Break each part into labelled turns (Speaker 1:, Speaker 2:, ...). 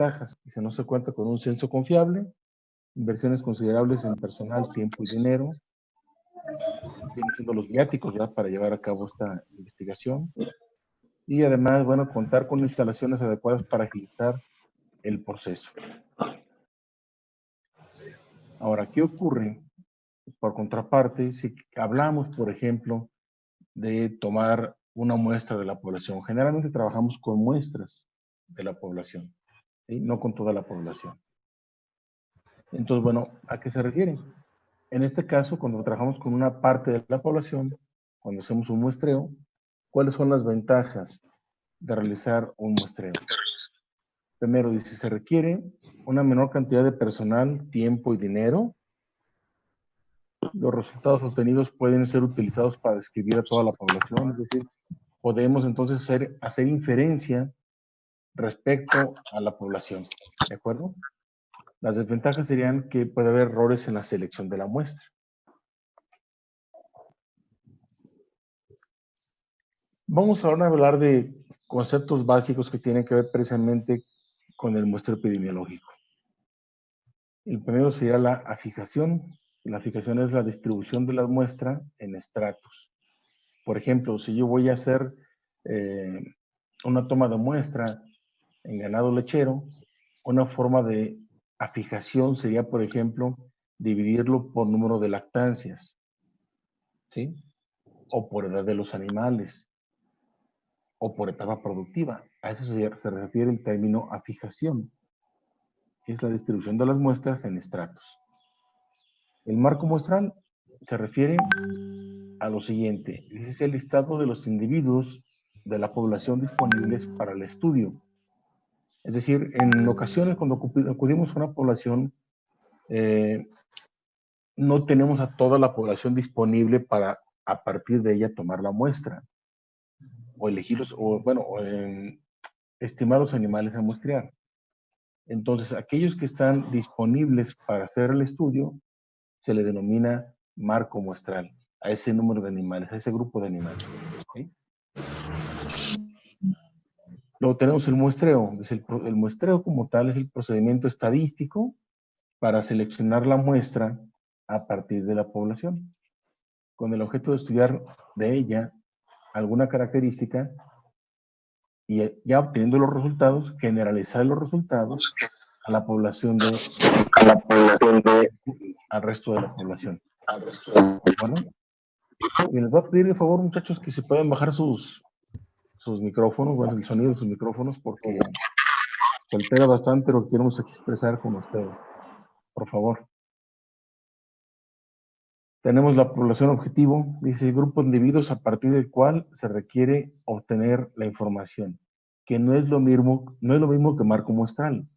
Speaker 1: desventajas. Dice, no se cuenta con un censo confiable, inversiones considerables en personal, tiempo y dinero, vienen siendo los viáticos, ¿verdad?, para llevar a cabo esta investigación. Y además, bueno, contar con instalaciones adecuadas para agilizar el proceso. Ahora, ¿qué ocurre? Por contraparte, si hablamos, por ejemplo, de tomar una muestra de la población, generalmente trabajamos con muestras de la población, ¿sí?, no con toda la población. Entonces, bueno, ¿a qué se refiere? En este caso, cuando trabajamos con una parte de la población, cuando hacemos un muestreo, ¿cuáles son las ventajas de realizar un muestreo? Primero, dice, se requiere una menor cantidad de personal, tiempo y dinero. Los resultados obtenidos pueden ser utilizados para describir a toda la población, es decir, podemos entonces hacer inferencia respecto a la población, ¿de acuerdo? Las desventajas serían que puede haber errores en la selección de la muestra. Vamos ahora a hablar de conceptos básicos que tienen que ver precisamente con el muestreo epidemiológico. El primero sería la afijación. La afijación es la distribución de la muestra en estratos. Por ejemplo, si yo voy a hacer una toma de muestra en ganado lechero, una forma de afijación sería, por ejemplo, dividirlo por número de lactancias, ¿sí?, o por edad de los animales, o por etapa productiva. A eso se refiere el término afijación. Es la distribución de las muestras en estratos. El marco muestral se refiere a lo siguiente. Es el listado de los individuos de la población disponibles para el estudio. Es decir, en ocasiones cuando acudimos a una población, no tenemos a toda la población disponible para a partir de ella tomar la muestra, o elegirlos, o bueno, estimar los animales a muestrear. Entonces, aquellos que están disponibles para hacer el estudio, se le denomina marco muestral, a ese número de animales, a ese grupo de animales. ¿Sí? Luego tenemos el muestreo. El muestreo como tal es el procedimiento estadístico para seleccionar la muestra a partir de la población, con el objeto de estudiar de ella alguna característica y ya obteniendo los resultados, generalizar los resultados a la población al resto de la población. ¿De acuerdo? Y les voy a pedir de favor, muchachos, que se puedan bajar sus micrófonos, bueno, el sonido de sus micrófonos, porque se altera bastante lo que queremos expresar con ustedes. Por favor. Tenemos la población objetivo, dice el grupo de individuos a partir del cual se requiere obtener la información, que no es lo mismo que marco muestral.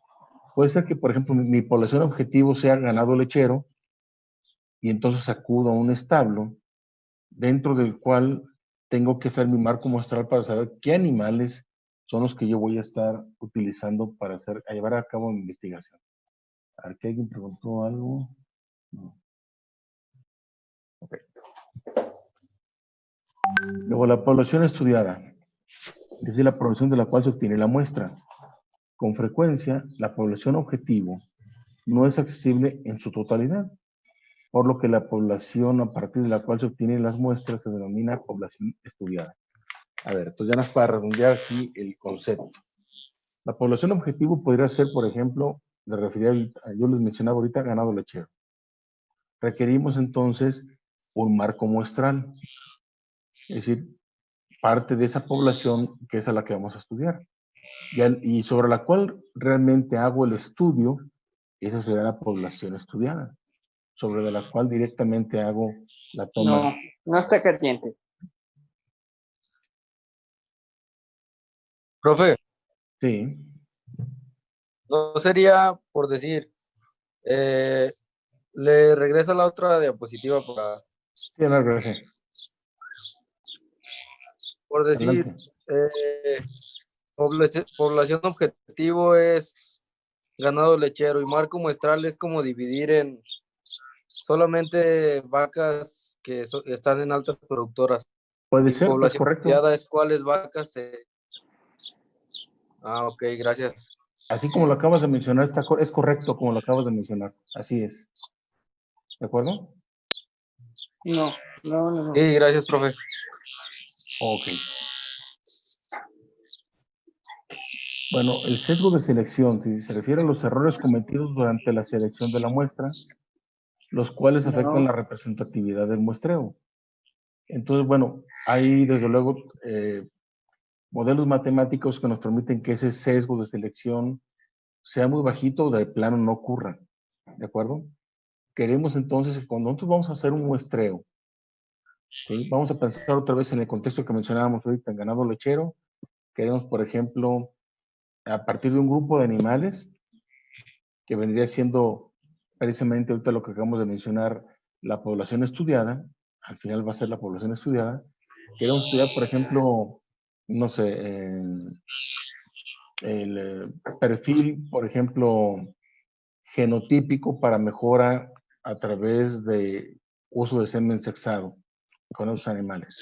Speaker 1: Puede ser que, por ejemplo, mi población objetivo sea ganado lechero y entonces acudo a un establo dentro del cual tengo que hacer mi marco muestral para saber qué animales son los que yo voy a estar utilizando para llevar a cabo mi investigación. A ver, ¿que alguien preguntó algo? No. Ok. Luego, la población estudiada. Es la población de la cual se obtiene la muestra. Con frecuencia, la población objetivo no es accesible en su totalidad, por lo que la población a partir de la cual se obtienen las muestras se denomina población estudiada. A ver, entonces ya nos para redondear aquí el concepto. La población objetivo podría ser, por ejemplo, yo les mencionaba ahorita ganado lechero. Requerimos entonces un marco muestral, es decir, parte de esa población que es a la que vamos a estudiar. Y sobre la cual realmente hago el estudio, esa será la población estudiada, sobre la cual directamente hago la toma.
Speaker 2: No, no está caliente.
Speaker 3: Profe,
Speaker 1: Sí.
Speaker 3: no sería, por decir, le regresa la otra diapositiva para,
Speaker 1: Sí, gracias.
Speaker 3: por decir, población objetivo es ganado lechero y marco muestral es como dividir en solamente vacas que están en altas productoras.
Speaker 1: Puede
Speaker 3: Y
Speaker 1: ser, pues
Speaker 3: población
Speaker 1: correcto.
Speaker 3: estudiada es cuáles vacas se... Ah, ok, gracias.
Speaker 1: Así como lo acabas de mencionar, es correcto como lo acabas de mencionar. Así es. ¿De acuerdo?
Speaker 2: No.
Speaker 3: Sí, gracias, profe.
Speaker 1: Ok. Bueno, el sesgo de selección, si se refiere a los errores cometidos durante la selección de la muestra, los cuales afectan la representatividad del muestreo. Entonces, bueno, hay desde luego modelos matemáticos que nos permiten que ese sesgo de selección sea muy bajito o de plano no ocurra. ¿De acuerdo? Queremos entonces que cuando nosotros vamos a hacer un muestreo, ¿sí? Vamos a pensar otra vez en el contexto que mencionábamos ahorita en ganado lechero. Queremos, por ejemplo, a partir de un grupo de animales, que vendría siendo precisamente ahorita lo que acabamos de mencionar, la población estudiada, al final va a ser la población estudiada. Queremos estudiar, por ejemplo, no sé, el perfil, por ejemplo, genotípico para mejora a través de uso de semen sexado con esos animales,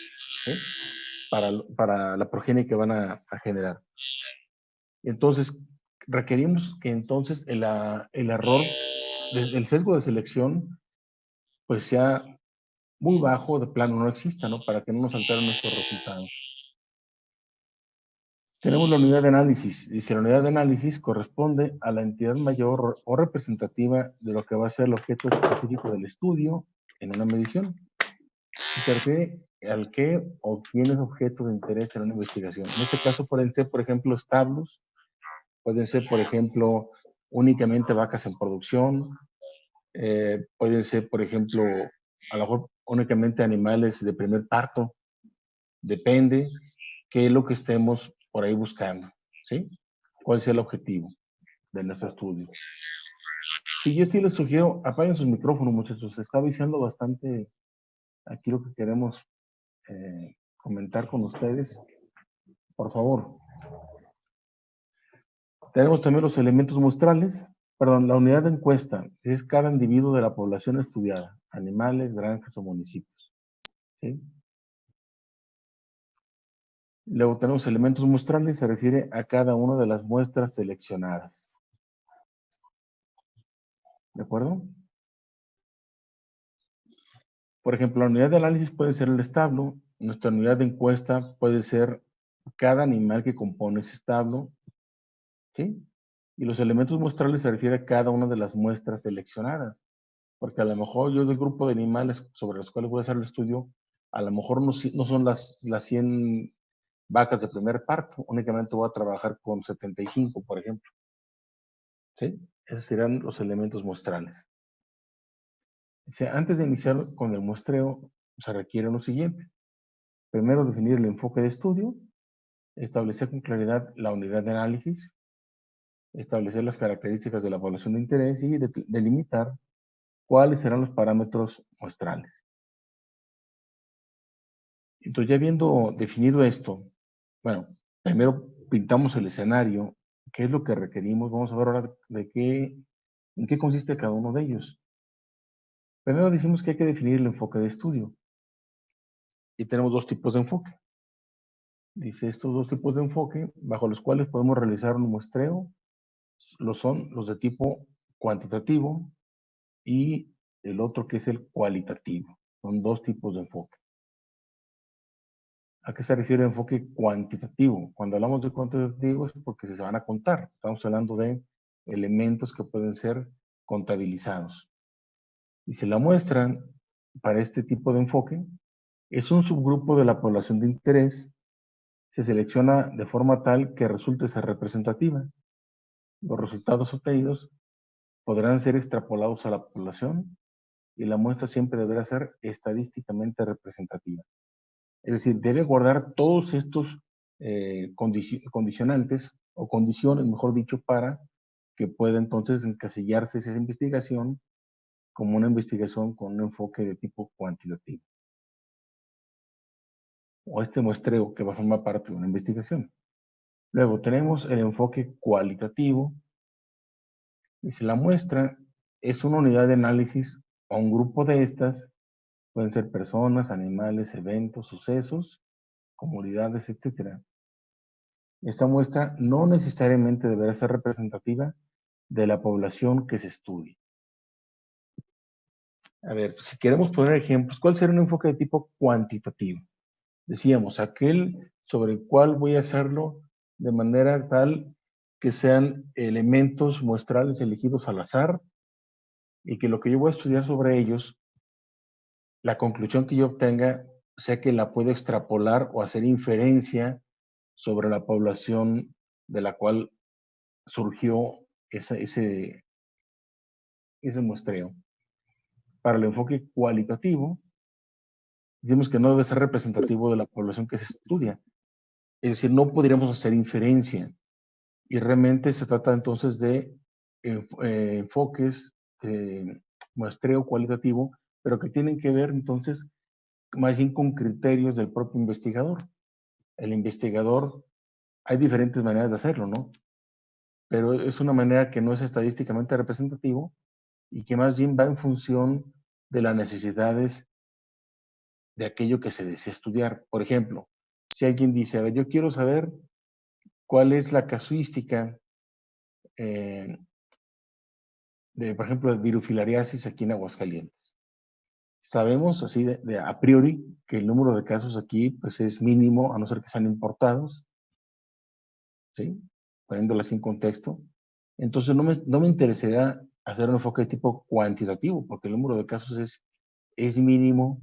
Speaker 1: ¿sí? Para la progenie que van a generar. Entonces, requerimos que entonces el error, el sesgo de selección, pues sea muy bajo, de plano no exista, ¿no? Para que no nos alteren nuestros resultados. Tenemos la unidad de análisis. Dice, la unidad de análisis corresponde a la entidad mayor o representativa de lo que va a ser el objeto específico del estudio en una medición. Se refiere al qué o quién es objeto de interés en una investigación. En este caso pueden ser, por ejemplo, establos, pueden ser, por ejemplo, únicamente vacas en producción, pueden ser, por ejemplo, a lo mejor únicamente animales de primer parto, depende qué es lo que estemos por ahí buscando, ¿sí? ¿Cuál es el objetivo de nuestro estudio? Sí, yo sí les sugiero, apaguen sus micrófonos, muchachos, se está viciando bastante aquí lo que queremos comentar con ustedes. Por favor. Tenemos también los elementos muestrales, perdón, la unidad de encuesta es cada individuo de la población estudiada, animales, granjas o municipios, ¿sí? Luego tenemos elementos muestrales, se refiere a cada una de las muestras seleccionadas. ¿De acuerdo? Por ejemplo, la unidad de análisis puede ser el establo, nuestra unidad de encuesta puede ser cada animal que compone ese establo, ¿sí? Y los elementos muestrales se refiere a cada una de las muestras seleccionadas, porque a lo mejor yo del grupo de animales sobre los cuales voy a hacer el estudio, a lo mejor no son las 100 vacas de primer parto, únicamente voy a trabajar con 75, por ejemplo. ¿Sí? Esos serán los elementos muestrales. Antes de iniciar con el muestreo, se requiere lo siguiente. Primero, definir el enfoque de estudio, establecer con claridad la unidad de análisis, establecer las características de la población de interés y delimitar cuáles serán los parámetros muestrales. Entonces, ya habiendo definido esto, bueno, primero pintamos el escenario, qué es lo que requerimos, vamos a ver ahora en qué consiste cada uno de ellos. Primero decimos que hay que definir el enfoque de estudio. Y tenemos dos tipos de enfoque. Dice, estos dos tipos de enfoque, bajo los cuales podemos realizar un muestreo, son los de tipo cuantitativo y el otro que es el cualitativo. Son dos tipos de enfoque. ¿A qué se refiere el enfoque cuantitativo? Cuando hablamos de cuantitativo es porque se van a contar. Estamos hablando de elementos que pueden ser contabilizados. Y si la muestra para este tipo de enfoque es un subgrupo de la población de interés, se selecciona de forma tal que resulte ser representativa. Los resultados obtenidos podrán ser extrapolados a la población y la muestra siempre deberá ser estadísticamente representativa. Es decir, debe guardar todos estos condicionantes o condiciones, mejor dicho, para que pueda entonces encasillarse esa investigación como una investigación con un enfoque de tipo cuantitativo. O este muestreo que va a formar parte de una investigación. Luego tenemos el enfoque cualitativo. Dice, la muestra es una unidad de análisis o un grupo de estas, pueden ser personas, animales, eventos, sucesos, comunidades, etcétera, Esta muestra no necesariamente deberá ser representativa de la población que se estudie. A ver, si queremos poner ejemplos, ¿cuál sería un enfoque de tipo cuantitativo? Decíamos, aquel sobre el cual voy a hacerlo de manera tal que sean elementos muestrales elegidos al azar y que lo que yo voy a estudiar sobre ellos, la conclusión que yo obtenga, sea que la puedo extrapolar o hacer inferencia sobre la población de la cual surgió ese muestreo. Para el enfoque cualitativo, decimos que no debe ser representativo de la población que se estudia. Es decir, no podríamos hacer inferencia. Y realmente se trata entonces de enfoques de muestreo cualitativo, pero que tienen que ver entonces más bien con criterios del propio investigador. El investigador, hay diferentes maneras de hacerlo, ¿no? Pero es una manera que no es estadísticamente representativo y que más bien va en función de las necesidades de aquello que se desea estudiar. Por ejemplo, si alguien dice, a ver, yo quiero saber cuál es la casuística eh, de, por ejemplo, de virufilariasis aquí en Aguascalientes. Sabemos así a priori que el número de casos aquí pues es mínimo, a no ser que sean importados, ¿sí? Poniéndolo así en contexto. Entonces no me interesaría hacer un enfoque de tipo cuantitativo, porque el número de casos es mínimo.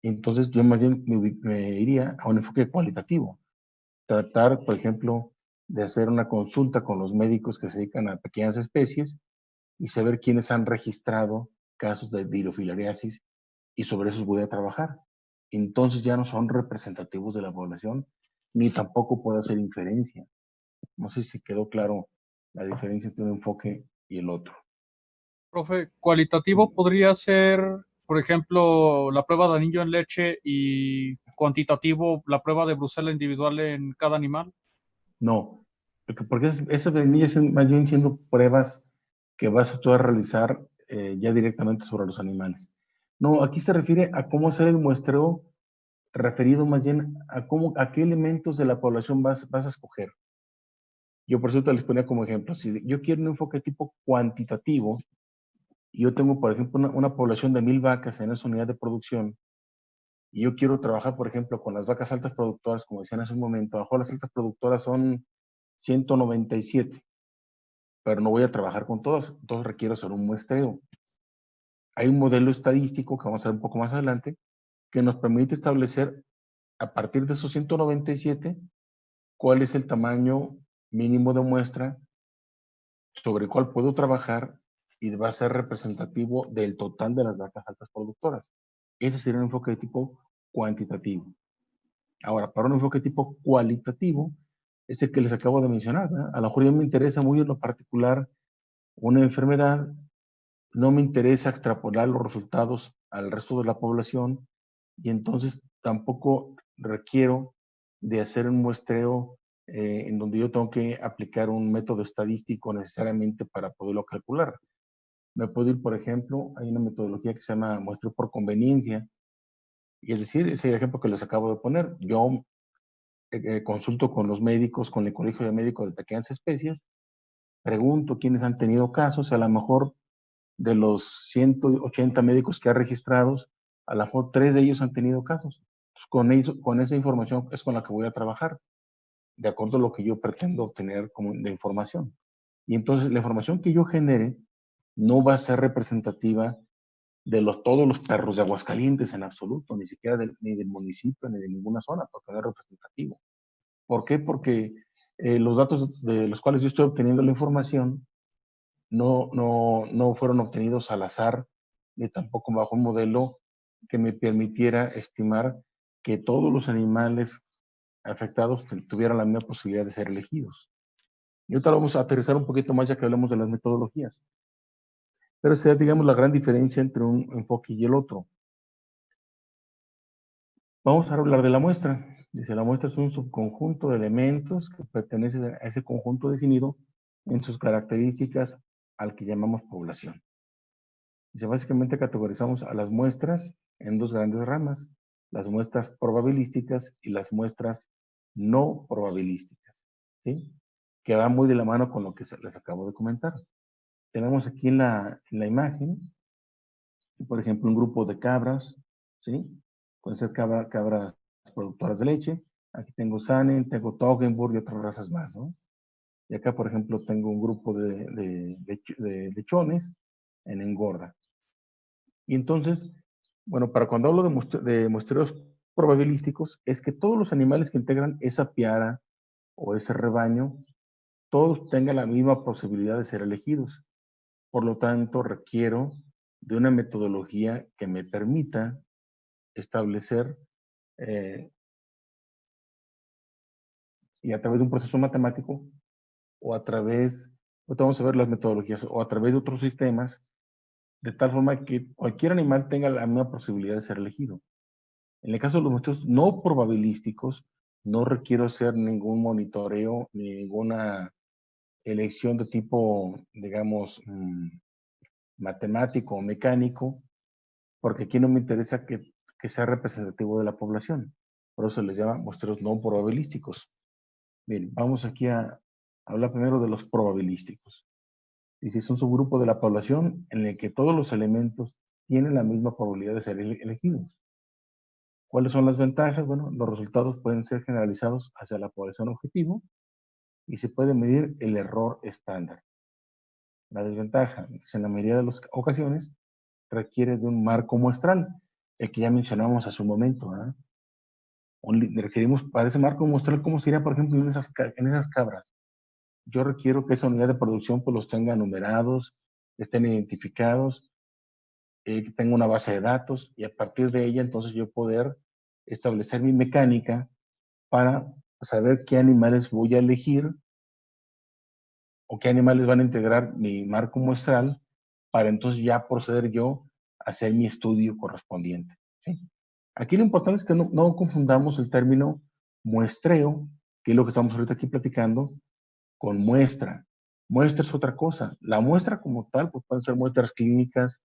Speaker 1: Entonces yo más bien me iría a un enfoque cualitativo. Tratar, por ejemplo, de hacer una consulta con los médicos que se dedican a pequeñas especies y saber quiénes han registrado casos de dirofilariasis y sobre esos voy a trabajar. Entonces ya no son representativos de la población, ni tampoco puedo hacer inferencia. No sé si quedó claro la diferencia entre un enfoque y el otro.
Speaker 2: Profe, cualitativo podría ser, por ejemplo, la prueba de anillo en leche y cuantitativo, la prueba de Brucela individual en cada animal.
Speaker 1: No, porque esas venillas más bien siendo pruebas que vas a tú a realizar ya directamente sobre los animales. No, aquí se refiere a cómo hacer el muestreo referido más bien a qué elementos de la población vas a escoger. Yo por eso te les ponía como ejemplo, si yo quiero un enfoque tipo cuantitativo, y yo tengo, por ejemplo, una población de 1000 vacas en esa unidad de producción, y yo quiero trabajar, por ejemplo, con las vacas altas productoras, como decían hace un momento, a lo mejor las altas productoras son 197, pero no voy a trabajar con todas, entonces requiero hacer un muestreo. Hay un modelo estadístico que vamos a ver un poco más adelante, que nos permite establecer, a partir de esos 197, cuál es el tamaño mínimo de muestra sobre el cual puedo trabajar y va a ser representativo del total de las vacas altas productoras. Ese sería un enfoque de tipo cuantitativo. Ahora, para un enfoque de tipo cualitativo, es el que les acabo de mencionar, ¿verdad? A lo mejor ya me interesa muy en lo particular una enfermedad, no me interesa extrapolar los resultados al resto de la población y entonces tampoco requiero de hacer un muestreo en donde yo tengo que aplicar un método estadístico necesariamente para poderlo calcular. Me puedo ir, por ejemplo, hay una metodología que se llama muestreo por conveniencia, y es decir, ese ejemplo que les acabo de poner, yo consulto con los médicos, con el Colegio de Médicos de Pequeñas Especies, pregunto quiénes han tenido casos, a lo mejor de los 180 médicos que ha registrados, a lo mejor 3 de ellos han tenido casos. Entonces, con esa información es con la que voy a trabajar, de acuerdo a lo que yo pretendo obtener como de información. Y entonces la información que yo genere no va a ser representativa de todos los perros de Aguascalientes en absoluto, ni siquiera ni del municipio, ni de ninguna zona, porque no es representativo. ¿Por qué? Porque los datos de los cuales yo estoy obteniendo la información no fueron obtenidos al azar, ni tampoco bajo un modelo que me permitiera estimar que todos los animales afectados tuvieran la misma posibilidad de ser elegidos. Y ahorita lo vamos a aterrizar un poquito más ya que hablamos de las metodologías. Pero esa es, digamos, la gran diferencia entre un enfoque y el otro. Vamos a hablar de la muestra. Dice, la muestra es un subconjunto de elementos que pertenecen a ese conjunto definido en sus características al que llamamos población. Dice, básicamente categorizamos a las muestras en dos grandes ramas, las muestras probabilísticas y las muestras no probabilísticas. ¿sí? Que va muy de la mano con lo que les acabo de comentar. Tenemos aquí en la imagen, por ejemplo, un grupo de cabras, ¿sí? Pueden ser cabras productoras de leche. Aquí tengo Sanen, tengo Toggenburg y otras razas más, ¿no? Y acá, por ejemplo, tengo un grupo de lechones en engorda. Y entonces, bueno, para cuando hablo de muestreos probabilísticos, es que todos los animales que integran esa piara o ese rebaño, todos tengan la misma posibilidad de ser elegidos. Por lo tanto, requiero de una metodología que me permita establecer y a través de un proceso matemático o a través, ahorita vamos a ver las metodologías, o a través de otros sistemas, de tal forma que cualquier animal tenga la misma posibilidad de ser elegido. En el caso de los muestreos no probabilísticos, no requiero hacer ningún monitoreo ni ninguna elección de tipo, digamos, matemático o mecánico, porque aquí no me interesa que sea representativo de la población. Por eso se les llama muestreos no probabilísticos. Bien, vamos aquí a hablar primero de los probabilísticos. Dice, es un subgrupo de la población en el que todos los elementos tienen la misma probabilidad de ser elegidos. ¿Cuáles son las ventajas? Bueno, los resultados pueden ser generalizados hacia la población objetivo y se puede medir el error estándar. La desventaja es en la mayoría de las ocasiones requiere de un marco muestral, el que ya mencionamos hace un momento. ¿Eh? Requerimos para ese marco muestral, ¿cómo sería, por ejemplo, en esas cabras? Yo requiero que esa unidad de producción pues los tenga numerados, estén identificados, que tenga una base de datos y a partir de ella entonces yo poder establecer mi mecánica para saber qué animales voy a elegir o qué animales van a integrar mi marco muestral para entonces ya proceder yo a hacer mi estudio correspondiente. ¿Sí? Aquí lo importante es que no confundamos el término muestreo, que es lo que estamos ahorita aquí platicando, con muestra. Muestra es otra cosa. La muestra como tal, pues pueden ser muestras clínicas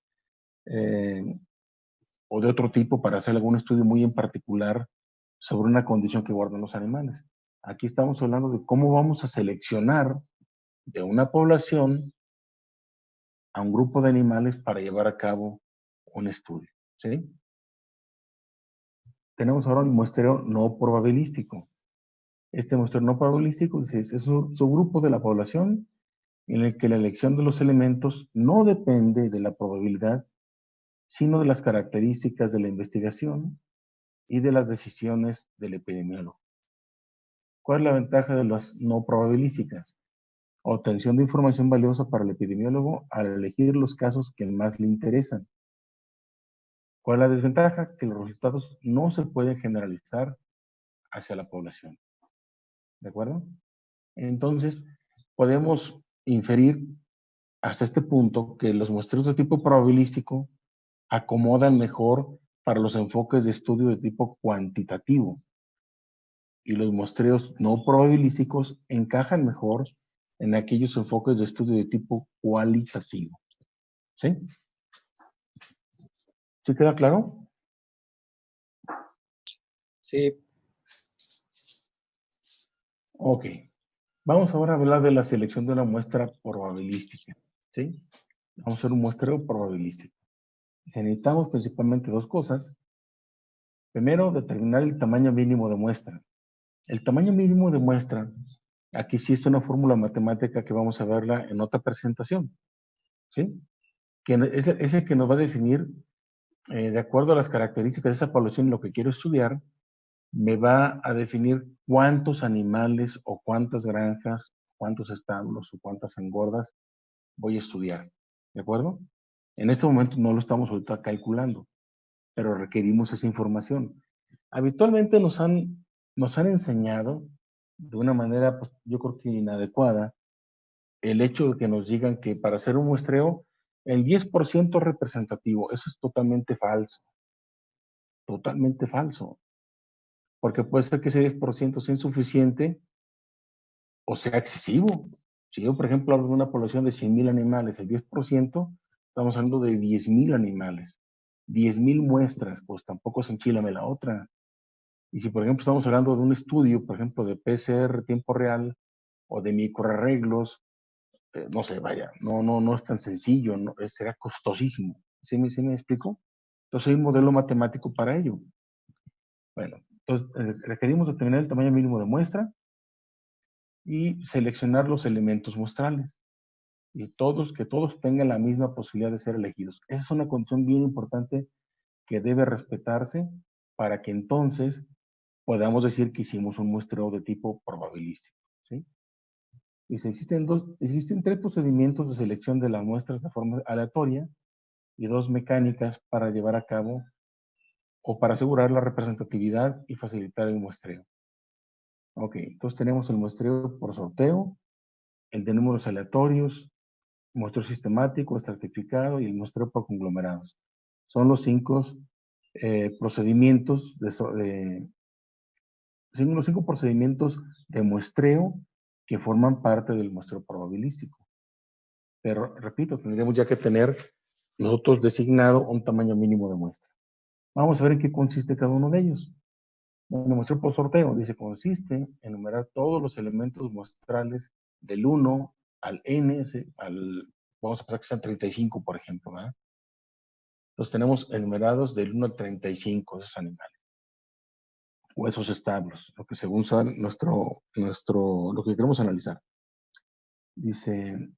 Speaker 1: o de otro tipo para hacer algún estudio muy en particular sobre una condición que guardan los animales. Aquí estamos hablando de cómo vamos a seleccionar de una población a un grupo de animales para llevar a cabo un estudio. ¿Sí? Tenemos ahora el muestreo no probabilístico. Este muestreo no probabilístico es un subgrupo de la población en el que la elección de los elementos no depende de la probabilidad, sino de las características de la investigación y de las decisiones del epidemiólogo. ¿Cuál es la ventaja de las no probabilísticas? Obtención de información valiosa para el epidemiólogo al elegir los casos que más le interesan. ¿Cuál es la desventaja? Que los resultados no se pueden generalizar hacia la población. ¿De acuerdo? Entonces, podemos inferir hasta este punto que los muestreos de tipo probabilístico acomodan mejor para los enfoques de estudio de tipo cuantitativo y los muestreos no probabilísticos encajan mejor en aquellos enfoques de estudio de tipo cualitativo. ¿Sí? ¿Sí queda claro?
Speaker 3: Sí.
Speaker 1: Ok. Vamos ahora a hablar de la selección de una muestra probabilística. ¿Sí? Vamos a hacer un muestreo probabilístico. Necesitamos principalmente dos cosas. Primero, determinar el tamaño mínimo de muestra. El tamaño mínimo de muestra, aquí sí es una fórmula matemática que vamos a verla en otra presentación. ¿Sí? Que es el que nos va a definir, de acuerdo a las características de esa población y lo que quiero estudiar, me va a definir cuántos animales o cuántas granjas, cuántos establos o cuántas engordas voy a estudiar. ¿De acuerdo? En este momento no lo estamos ahorita calculando, pero requerimos esa información. Habitualmente nos han enseñado de una manera, pues, yo creo que inadecuada, el hecho de que nos digan que para hacer un muestreo, el 10% representativo. Eso es totalmente falso, porque puede ser que ese 10% sea insuficiente o sea excesivo. Si yo, por ejemplo, hablo de una población de 100,000 animales, el 10%, estamos hablando de 10,000 animales. 10,000 muestras, pues tampoco se enchilame la otra. Y si, por ejemplo, estamos hablando de un estudio, por ejemplo, de PCR tiempo real, o de microarreglos, no sé, vaya, no es tan sencillo, será costosísimo. ¿Sí me explico? Entonces hay un modelo matemático para ello. Bueno, entonces requerimos determinar el tamaño mínimo de muestra y seleccionar los elementos muestrales. Y que todos tengan la misma posibilidad de ser elegidos. Esa es una condición bien importante que debe respetarse para que entonces podamos decir que hicimos un muestreo de tipo probabilístico. ¿Sí? Dice, existen 3 procedimientos de selección de las muestras de forma aleatoria y 2 mecánicas para llevar a cabo o para asegurar la representatividad y facilitar el muestreo. Ok, entonces tenemos el muestreo por sorteo, el de números aleatorios, muestreo sistemático, estratificado y el muestreo por conglomerados. Son los 5 procedimientos los 5 procedimientos de muestreo que forman parte del muestreo probabilístico. Pero, repito, tendríamos ya que tener nosotros designado un tamaño mínimo de muestra. Vamos a ver en qué consiste cada uno de ellos. Bueno, muestreo por sorteo, dice, consiste en enumerar todos los elementos muestrales del 1 al n, vamos a pensar que sean 35, por ejemplo, ¿verdad? Entonces tenemos enumerados del 1 al 35 esos animales. O esos establos, lo que según sea lo que queremos analizar. Dice,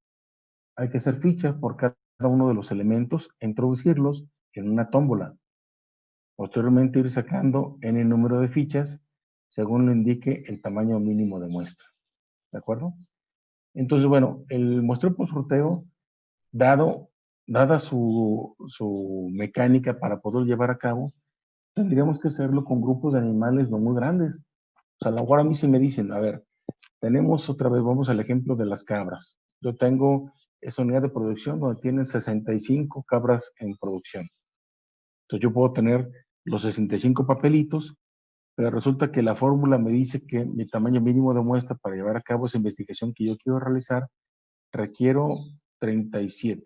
Speaker 1: hay que hacer fichas por cada uno de los elementos e introducirlos en una tómbola. Posteriormente ir sacando n número de fichas según lo indique el tamaño mínimo de muestra. ¿De acuerdo? Entonces, bueno, el muestreo por sorteo, dada su mecánica para poder llevar a cabo, tendríamos que hacerlo con grupos de animales no muy grandes. O sea, a lo mejor a mí sí me dicen, a ver, tenemos otra vez, vamos al ejemplo de las cabras. Yo tengo esa unidad de producción donde tienen 65 cabras en producción. Entonces yo puedo tener los 65 papelitos, pero resulta que la fórmula me dice que mi tamaño mínimo de muestra para llevar a cabo esa investigación que yo quiero realizar requiero 37.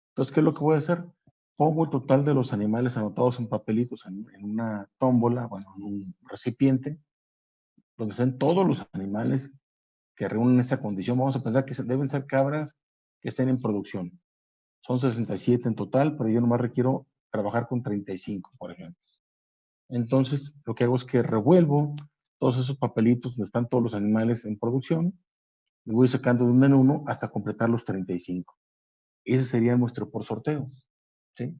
Speaker 1: Entonces, ¿qué es lo que voy a hacer? Pongo el total de los animales anotados en papelitos en una tómbola, bueno, en un recipiente, donde estén todos los animales que reúnen esa condición. Vamos a pensar que deben ser cabras que estén en producción. Son 67 en total, pero yo nomás requiero trabajar con 35, por ejemplo. Entonces, lo que hago es que revuelvo todos esos papelitos donde están todos los animales en producción y voy sacando de uno en uno hasta completar los 35. Ese sería nuestro por sorteo. ¿Sí?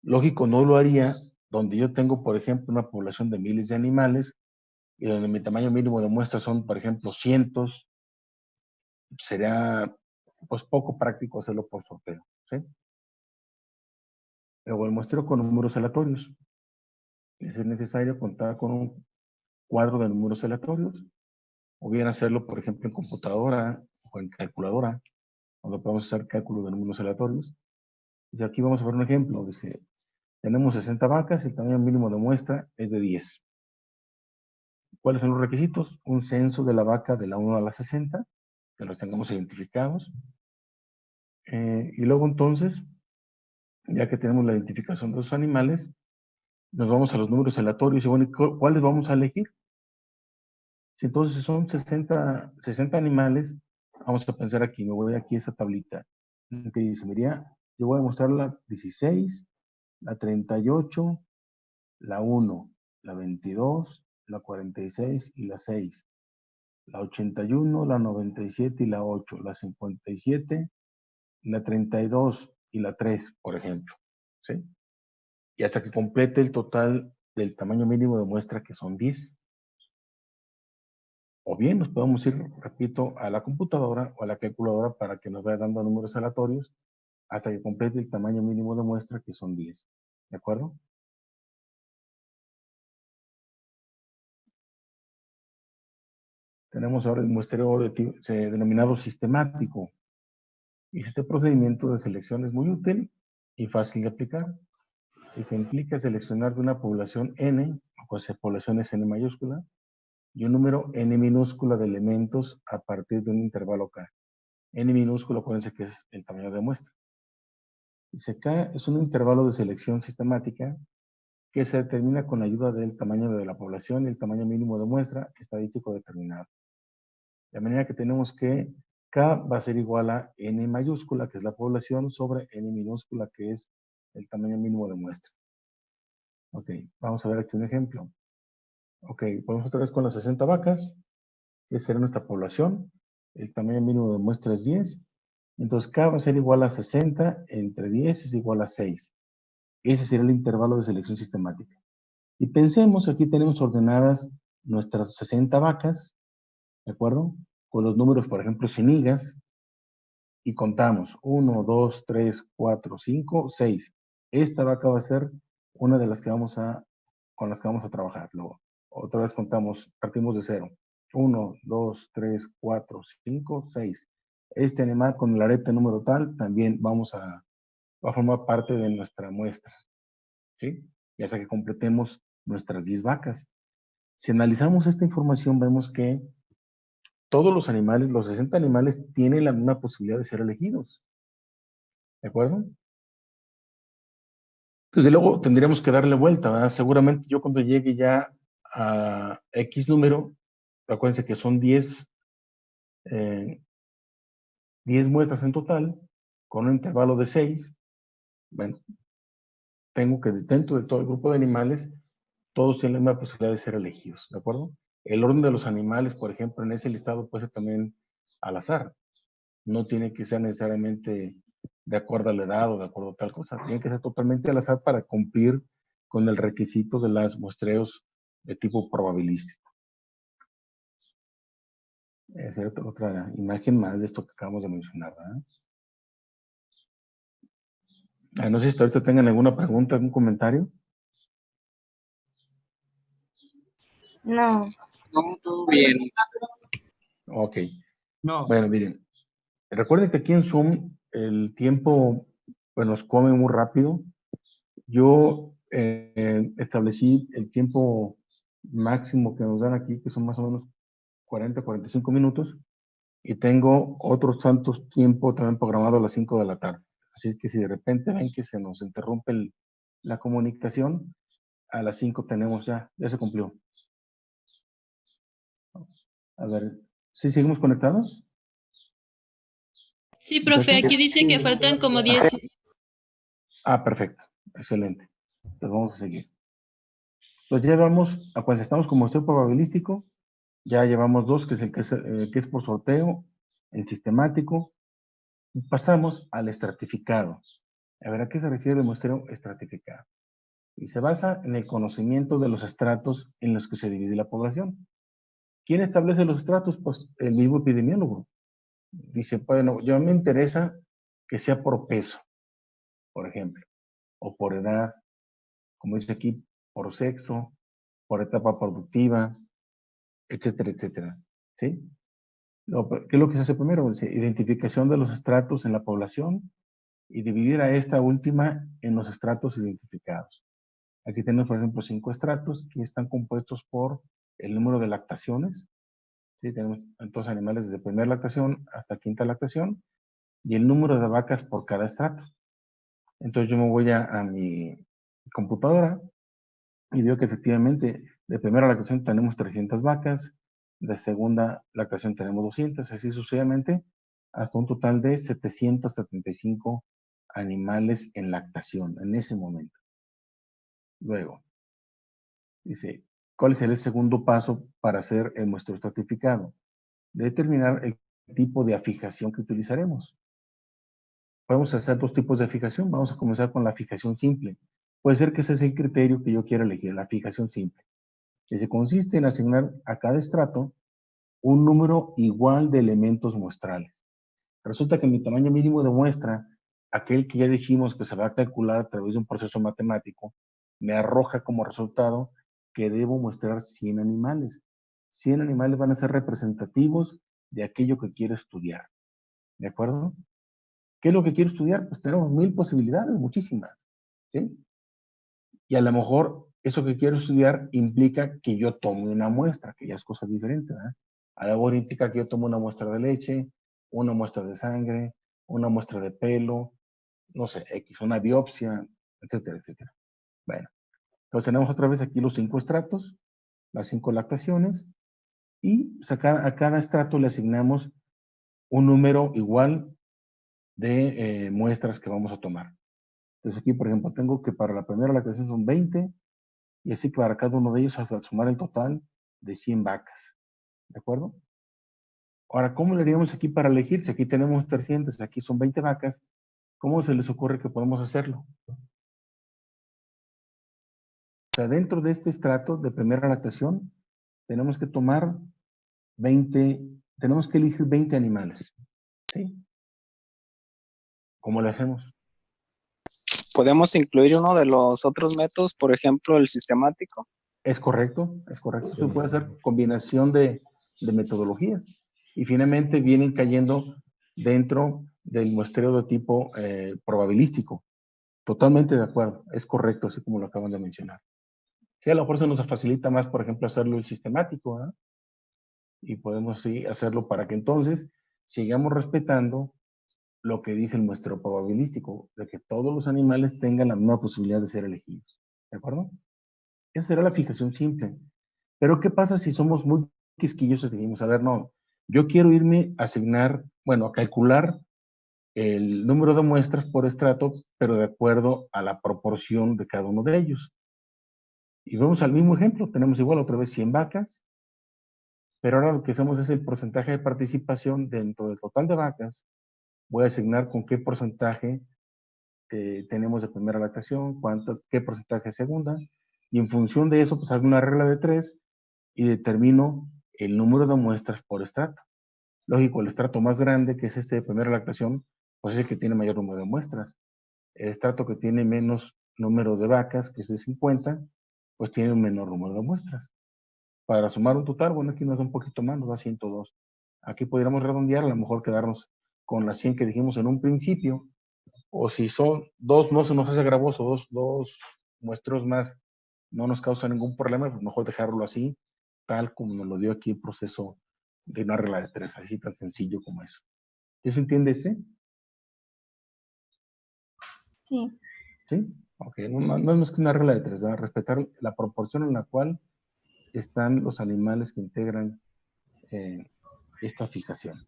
Speaker 1: Lógico, no lo haría donde yo tengo, por ejemplo, una población de miles de animales y donde mi tamaño mínimo de muestra son, por ejemplo, cientos. Sería pues poco práctico hacerlo por sorteo. ¿Sí? O el muestreo con números aleatorios. Es necesario contar con un cuadro de números aleatorios, o bien hacerlo, por ejemplo, en computadora o en calculadora, donde podemos hacer cálculo de números aleatorios. Y aquí vamos a ver un ejemplo. Dice, tenemos 60 vacas, el tamaño mínimo de muestra es de 10. ¿Cuáles son los requisitos? Un censo de la vaca de la 1 a la 60, que los tengamos identificados. Y luego entonces, ya que tenemos la identificación de los animales, nos vamos a los números aleatorios y bueno, ¿cuáles vamos a elegir? Si entonces son 60 animales, vamos a pensar aquí, me voy aquí a esa tablita, que dice, mira, yo voy a mostrar la 16, la 38, la 1, la 22, la 46 y la 6, la 81, la 97 y la 8, la 57, la 32 y la 3, por ejemplo. ¿Sí? Y hasta que complete el total del tamaño mínimo de muestra, que son 10. O bien nos podemos ir, repito, a la computadora o a la calculadora para que nos vaya dando números aleatorios hasta que complete el tamaño mínimo de muestra, que son 10. ¿De acuerdo? Tenemos ahora el muestreo denominado sistemático. Y este procedimiento de selección es muy útil y fácil de aplicar. Y se implica seleccionar de una población n, o sea, población es n mayúscula, y un número n minúscula de elementos a partir de un intervalo k. N minúsculo, acuérdense que es el tamaño de muestra. Dice K es un intervalo de selección sistemática que se determina con ayuda del tamaño de la población y el tamaño mínimo de muestra estadístico determinado. De manera que tenemos que K va a ser igual a N mayúscula, que es la población, sobre N minúscula, que es el tamaño mínimo de muestra. Ok, vamos a ver aquí un ejemplo. Ok, vamos otra vez con las 60 vacas, que será nuestra población. El tamaño mínimo de muestra es 10. Entonces K va a ser igual a 60 entre 10 es igual a 6. Ese sería el intervalo de selección sistemática. Y pensemos, aquí tenemos ordenadas nuestras 60 vacas, ¿de acuerdo? Con los números, por ejemplo, sin higas, y contamos 1, 2, 3, 4, 5, 6. Esta vaca va a ser una de las que con las que vamos a trabajar. Luego, otra vez contamos, partimos de 0. 1, 2, 3, 4, 5, 6. Este animal con el arete número tal también va a formar parte de nuestra muestra, ¿sí? Ya sea que completemos nuestras 10 vacas. Si analizamos esta información, vemos que todos los animales, los 60 animales, tienen la misma posibilidad de ser elegidos. ¿De acuerdo? Entonces, luego tendríamos que darle vuelta, ¿verdad? Seguramente yo cuando llegue ya a X número, acuérdense que son 10 muestras en total, con un intervalo de 6. Bueno, tengo que dentro de todo el grupo de animales, todos tienen la misma posibilidad de ser elegidos, ¿de acuerdo? El orden de los animales, por ejemplo, en ese listado puede ser también al azar. No tiene que ser necesariamente de acuerdo a la edad o de acuerdo a tal cosa. Tiene que ser totalmente al azar para cumplir con el requisito de los muestreos de tipo probabilístico. Es otra imagen más de esto que acabamos de mencionar, ¿verdad? No sé si ahorita tengan alguna pregunta, algún comentario.
Speaker 4: No.
Speaker 5: No, todo bien.
Speaker 1: Ok.
Speaker 2: No.
Speaker 1: Bueno, miren. Recuerden que aquí en Zoom el tiempo pues, nos come muy rápido. Yo establecí el tiempo máximo que nos dan aquí, que son más o menos 40, 45 minutos, y tengo otros tantos tiempo también programado a las 5 de la tarde. Así es que si de repente ven que se nos interrumpe la comunicación, a las 5 tenemos ya se cumplió. A ver, ¿sí seguimos conectados?
Speaker 6: Sí, profe, aquí dice que faltan como 10.
Speaker 1: Perfecto, excelente. Entonces vamos a seguir. Entonces ya vamos, pues estamos con muestreo probabilístico, ya llevamos 2, que es el que es por sorteo, el sistemático, y pasamos al estratificado. A ver, ¿a qué se refiere el muestreo estratificado? Y se basa en el conocimiento de los estratos en los que se divide la población. ¿Quién establece los estratos? Pues el mismo epidemiólogo. Dice, bueno, yo me interesa que sea por peso, por ejemplo, o por edad, como dice aquí, por sexo, por etapa productiva, etcétera, etcétera. ¿Sí? ¿Qué es lo que se hace primero? Identificación de los estratos en la población y dividir a esta última en los estratos identificados. Aquí tenemos, por ejemplo, 5 estratos que están compuestos por el número de lactaciones. ¿Sí? Tenemos entonces animales desde primera lactación hasta quinta lactación y el número de vacas por cada estrato. Entonces yo me voy a mi computadora y veo que efectivamente de primera lactación tenemos 300 vacas, de segunda lactación tenemos 200, así sucesivamente, hasta un total de 775 animales en lactación en ese momento. Luego, dice, ¿cuál será el segundo paso para hacer el muestreo estratificado? Determinar el tipo de afijación que utilizaremos. Podemos hacer 2 tipos de fijación. Vamos a comenzar con la fijación simple. Puede ser que ese es el criterio que yo quiera elegir, la fijación simple. Que se consiste en asignar a cada estrato un número igual de elementos muestrales. Resulta que mi tamaño mínimo de muestra, aquel que ya dijimos que se va a calcular a través de un proceso matemático, me arroja como resultado que debo mostrar 100 animales. 100 animales van a ser representativos de aquello que quiero estudiar. ¿De acuerdo? ¿Qué es lo que quiero estudiar? Pues tenemos 1000 posibilidades, muchísimas. ¿Sí? Y a lo mejor eso que quiero estudiar implica que yo tome una muestra, que ya es cosa diferente, ¿verdad? A lo mejor implica que yo tome una muestra de leche, una muestra de sangre, una muestra de pelo, no sé, X, una biopsia, etcétera, etcétera. Bueno, entonces tenemos otra vez aquí los 5 estratos, las 5 lactaciones, Y pues, a cada estrato le asignamos un número igual de muestras que vamos a tomar. Entonces aquí, por ejemplo, tengo que para la primera lactación son 20, y así para cada uno de ellos hasta sumar el total de 100 vacas. ¿De acuerdo? Ahora, ¿cómo le haríamos aquí para elegir? Si aquí tenemos 300, aquí son 20 vacas, ¿cómo se les ocurre que podemos hacerlo? O sea, dentro de este estrato de primera lactación, tenemos que tomar 20, tenemos que elegir 20 animales. ¿Sí? ¿Cómo le hacemos?
Speaker 5: ¿Podemos incluir uno de los otros métodos, por ejemplo, el sistemático?
Speaker 1: Es correcto, es correcto.
Speaker 3: Sí.
Speaker 1: Se puede hacer combinación de metodologías. Y finalmente vienen cayendo dentro del muestreo de tipo probabilístico. Totalmente de acuerdo, es correcto, así como lo acaban de mencionar. Sí, a lo mejor se nos facilita más, por ejemplo, hacerlo el sistemático, ¿eh? Y podemos sí hacerlo para que entonces sigamos respetando lo que dice el muestreo probabilístico, de que todos los animales tengan la misma posibilidad de ser elegidos. ¿De acuerdo? Esa será la fijación simple. Pero ¿qué pasa si somos muy quisquillosos y decimos, a ver, no, yo quiero irme a asignar, bueno, a calcular el número de muestras por estrato, pero de acuerdo a la proporción de cada uno de ellos? Y vamos al mismo ejemplo, tenemos igual otra vez 100 vacas, pero ahora lo que hacemos es el porcentaje de participación dentro del total de vacas. Voy a asignar con qué porcentaje tenemos de primera lactación, qué porcentaje de segunda, y en función de eso, pues hago una regla de 3 y determino el número de muestras por estrato. Lógico, el estrato más grande, que es este de primera lactación, pues es el que tiene mayor número de muestras. El estrato que tiene menos número de vacas, que es de 50, pues tiene un menor número de muestras. Para sumar un total, bueno, aquí nos da un poquito más, nos da 102. Aquí podríamos redondear, a lo mejor quedarnos con las 100 que dijimos en un principio, o si son dos, no se nos hace gravoso, dos muestros más no nos causa ningún problema, pues mejor dejarlo así, tal como nos lo dio aquí el proceso de una regla de 3, así tan sencillo como eso. ¿Sí se entiende este?
Speaker 4: Sí.
Speaker 1: ¿Sí? Ok, no es más que una regla de 3, ¿verdad? Respetar la proporción en la cual están los animales que integran esta fijación.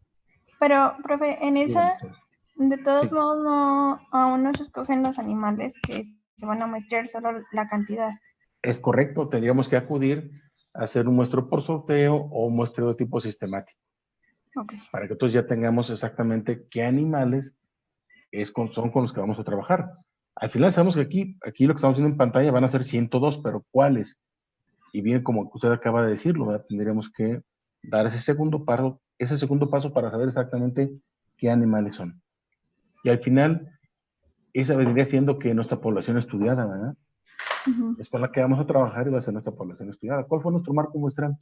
Speaker 4: Pero, profe, en
Speaker 1: Dígame,
Speaker 4: esa,
Speaker 1: sí.
Speaker 4: de todos
Speaker 1: Sí.
Speaker 4: modos, no, aún no se escogen los animales que se van a muestrear, solo la cantidad.
Speaker 1: Es correcto, tendríamos que acudir a hacer un muestreo por sorteo o un muestreo de tipo sistemático,
Speaker 4: Ok.
Speaker 1: para que entonces ya tengamos exactamente qué animales son con los que vamos a trabajar. Al final sabemos que aquí lo que estamos viendo en pantalla van a ser 102, pero ¿cuáles? Y bien, como usted acaba de decirlo, ¿verdad? Tendríamos que dar ese segundo paso para saber exactamente qué animales son. Y al final, esa vendría siendo que nuestra población estudiada, ¿verdad?
Speaker 4: Ujú.
Speaker 1: Es con la que vamos a trabajar y va a ser nuestra población estudiada. ¿Cuál fue nuestro marco muestral?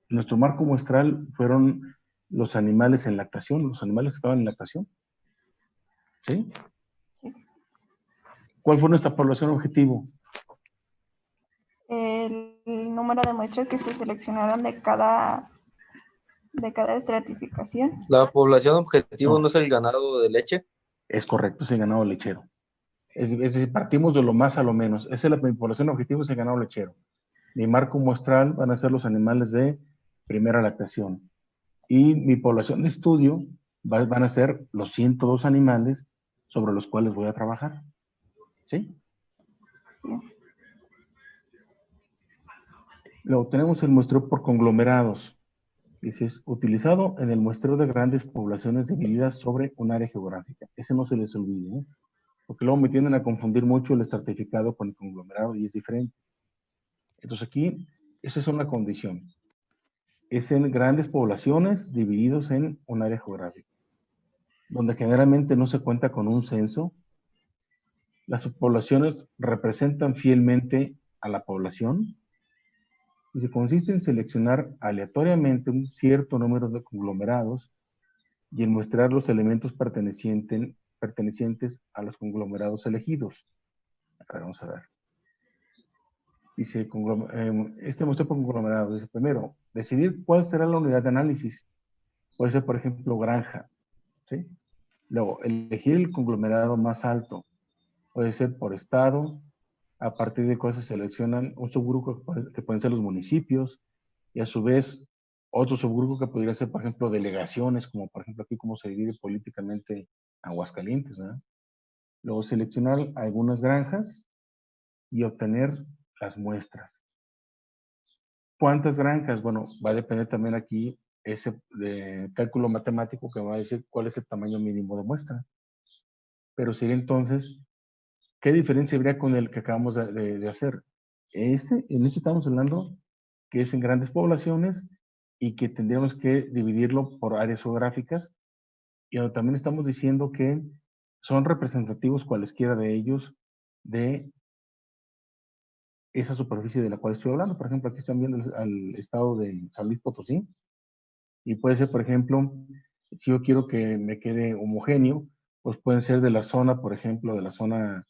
Speaker 1: Nuestro marco muestral fueron los animales en lactación, los animales que estaban en lactación. ¿Sí?
Speaker 4: Sí.
Speaker 1: ¿Cuál fue nuestra población objetivo?
Speaker 4: El número de muestras que se seleccionaron de cada estratificación.
Speaker 3: La población objetivo
Speaker 1: No,
Speaker 3: no es el ganado de leche.
Speaker 1: es correcto, es el ganado lechero. Es decir, partimos de lo más a lo menos. Esa es mi población objetivo, es el ganado lechero. Mi marco muestral van a ser los animales de primera lactación. Y mi población de estudio van a ser los 102 animales sobre los cuales voy a trabajar. ¿Sí? Luego tenemos el muestreo por conglomerados. Dice, es utilizado en el muestreo de grandes poblaciones divididas sobre un área geográfica. Ese no se les olvide, ¿eh? Porque luego me tienden a confundir mucho el estratificado con el conglomerado y es diferente. Entonces aquí, esa es una condición. Es en grandes poblaciones divididos en un área geográfica, donde generalmente no se cuenta con un censo. Las subpoblaciones representan fielmente a la población y se consiste en seleccionar aleatoriamente un cierto número de conglomerados y en muestrar los elementos pertenecientes a los conglomerados elegidos. A ver, vamos a ver. Dice, este muestreo por conglomerado. Dice, primero, decidir cuál será la unidad de análisis. Puede ser, por ejemplo, granja. ¿Sí? Luego, elegir el conglomerado más alto. Puede ser por estado, A partir de cosas se seleccionan un subgrupo que pueden ser los municipios y a su vez otro subgrupo que podría ser, por ejemplo, delegaciones, como por ejemplo aquí cómo se divide políticamente Aguascalientes, ¿verdad? Luego seleccionar algunas granjas y obtener las muestras. ¿Cuántas granjas? Bueno, va a depender también aquí ese cálculo matemático que va a decir cuál es el tamaño mínimo de muestra. Pero sería entonces, ¿qué diferencia habría con el que acabamos de hacer? En este estamos hablando que es en grandes poblaciones y que tendríamos que dividirlo por áreas geográficas. Y donde también estamos diciendo que son representativos cualesquiera de ellos de esa superficie de la cual estoy hablando. Por ejemplo, aquí están viendo al estado de San Luis Potosí. Y puede ser, por ejemplo, si yo quiero que me quede homogéneo, pues pueden ser de la zona, por ejemplo, de la zona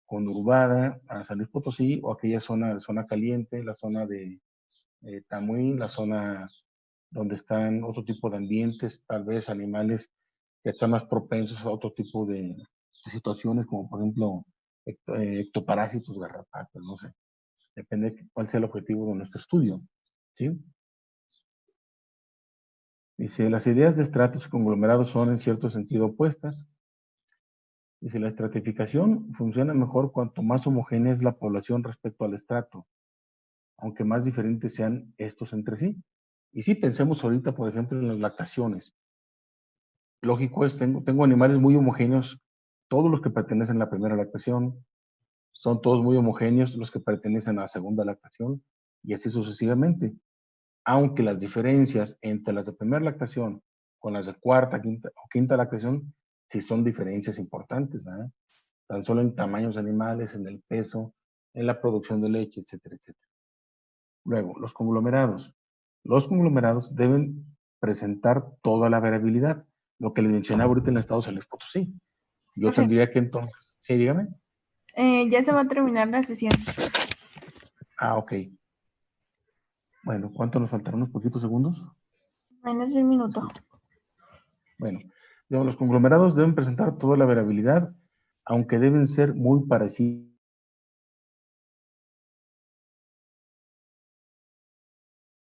Speaker 1: conurbada a San Luis Potosí, o aquella zona caliente, la zona de Tamuín, la zona donde están otro tipo de ambientes, tal vez animales que están más propensos a otro tipo de situaciones, como por ejemplo ectoparásitos, garrapatas, no sé. Depende de cuál sea el objetivo de nuestro estudio. ¿Sí? Dice, las ideas de estratos y conglomerados son en cierto sentido opuestas. Dice, la estratificación funciona mejor cuanto más homogénea es la población respecto al estrato, aunque más diferentes sean estos entre sí. Y si pensemos ahorita, por ejemplo, en las lactaciones. Lógico es, tengo animales muy homogéneos, todos los que pertenecen a la primera lactación, son todos muy homogéneos los que pertenecen a la segunda lactación, y así sucesivamente. Aunque las diferencias entre las de primera lactación con las de cuarta, quinta o quinta lactación, sí son diferencias importantes, ¿verdad? Tan solo en tamaños de animales, en el peso, en la producción de leche, etcétera, etcétera. Luego, los conglomerados. Los conglomerados deben presentar toda la variabilidad, lo que les mencionaba ahorita en el estado de San Luis Potosí. Yo
Speaker 4: Profe.
Speaker 1: tendría que entonces, sí, dígame.
Speaker 4: Ya se va a terminar la sesión.
Speaker 1: Ah, ok. Bueno, ¿cuánto nos faltaron? ¿Unos poquitos segundos?
Speaker 4: Menos de un minuto.
Speaker 1: Bueno, digamos, los conglomerados deben presentar toda la variabilidad, aunque deben ser muy parecidos